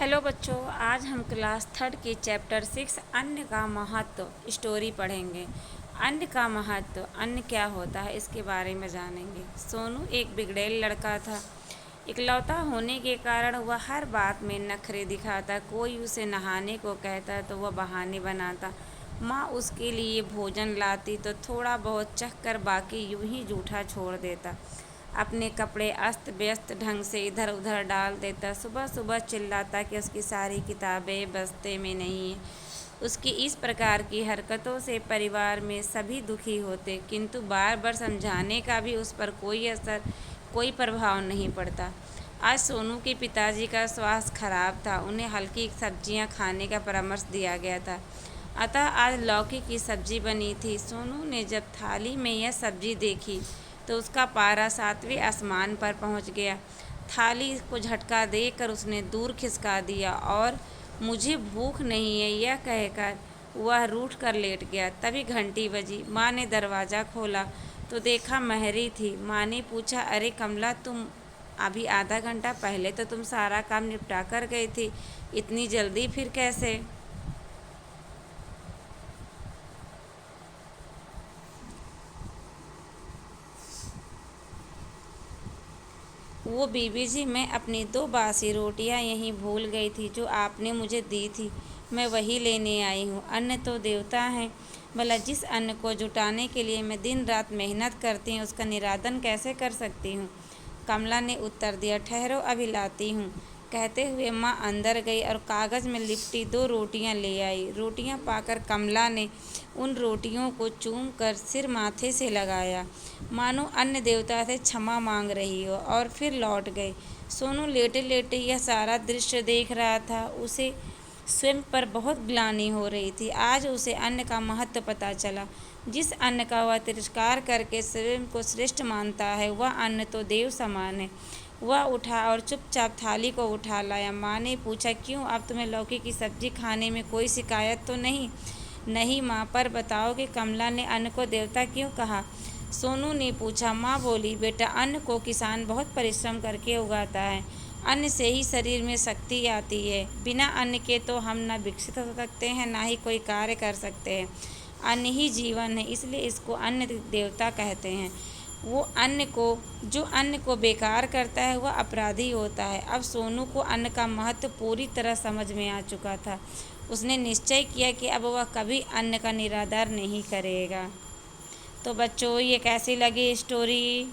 Hello बच्चों, आज हम क्लास थर्ड के चैप्टर 6 अन्न का महत्व स्टोरी पढ़ेंगे। अन्न का महत्व, अन्न क्या होता है, इसके बारे में जानेंगे। सोनू एक बिगड़ैल लड़का था। इकलौता होने के कारण वह हर बात में नखरे दिखाता। कोई उसे नहाने को कहता तो वह बहाने बनाता। माँ उसके लिए भोजन लाती तो थोड़ा बहुत चख कर बाकी यूं ही जूठा छोड़ देता। अपने कपड़े अस्त व्यस्त ढंग से इधर उधर डाल देता। सुबह सुबह चिल्लाता कि उसकी सारी किताबें बस्ते में नहीं हैं। उसकी इस प्रकार की हरकतों से परिवार में सभी दुखी होते, किंतु बार बार समझाने का भी उस पर कोई प्रभाव नहीं पड़ता। आज सोनू के पिताजी का स्वास्थ्य खराब था। उन्हें हल्की सब्जियां खाने का परामर्श दिया गया था। अतः आज लौकी की सब्जी बनी थी। सोनू ने जब थाली में यह सब्जी देखी तो उसका पारा सातवें आसमान पर पहुंच गया। थाली को झटका देकर उसने दूर खिसका दिया और मुझे भूख नहीं है यह कहकर वह रूठ कर लेट गया। तभी घंटी बजी। माँ ने दरवाज़ा खोला तो देखा महरी थी। माँ ने पूछा, अरे कमला, तुम अभी आधा घंटा पहले तो तुम सारा काम निपटा कर गई थी, इतनी जल्दी फिर कैसे? वो बीबी जी, मैं अपनी 2 बासी रोटियां यहीं भूल गई थी जो आपने मुझे दी थी। मैं वही लेने आई हूँ। अन्न तो देवता हैं, भला जिस अन्न को जुटाने के लिए मैं दिन रात मेहनत करती हूँ उसका निरादन कैसे कर सकती हूँ? कमला ने उत्तर दिया, ठहरो अभी लाती हूँ। कहते हुए माँ अंदर गई और कागज़ में लिपटी 2 रोटियां ले आई। रोटियां पाकर कमला ने उन रोटियों को चूम कर सिर माथे से लगाया, मानो अन्न देवता से क्षमा मांग रही हो, और फिर लौट गई। सोनू लेटे लेटे यह सारा दृश्य देख रहा था। उसे स्वयं पर बहुत ग्लानि हो रही थी। आज उसे अन्न का महत्व पता चला। जिस अन्न का वह तिरस्कार करके स्वयं को श्रेष्ठ मानता है, वह अन्न तो देव समान है। वह उठा और चुपचाप थाली को उठा लाया। माँ ने पूछा, क्यों, अब तुम्हें लौकी की सब्जी खाने में कोई शिकायत तो नहीं? नहीं माँ, पर बताओ कि कमला ने अन्न को देवता क्यों कहा? सोनू ने पूछा। माँ बोली, बेटा, अन्न को किसान बहुत परिश्रम करके उगाता है। अन्न से ही शरीर में शक्ति आती है। बिना अन्न के तो हम न विकसित हो सकते हैं, ना ही कोई कार्य कर सकते हैं। अन्न ही जीवन है, इसलिए इसको अन्न देवता कहते हैं। जो अन्न को बेकार करता है वह अपराधी होता है। अब सोनू को अन्न का महत्व पूरी तरह समझ में आ चुका था। उसने निश्चय किया कि अब वह कभी अन्न का निरादर नहीं करेगा। तो बच्चों, ये कैसी लगी स्टोरी?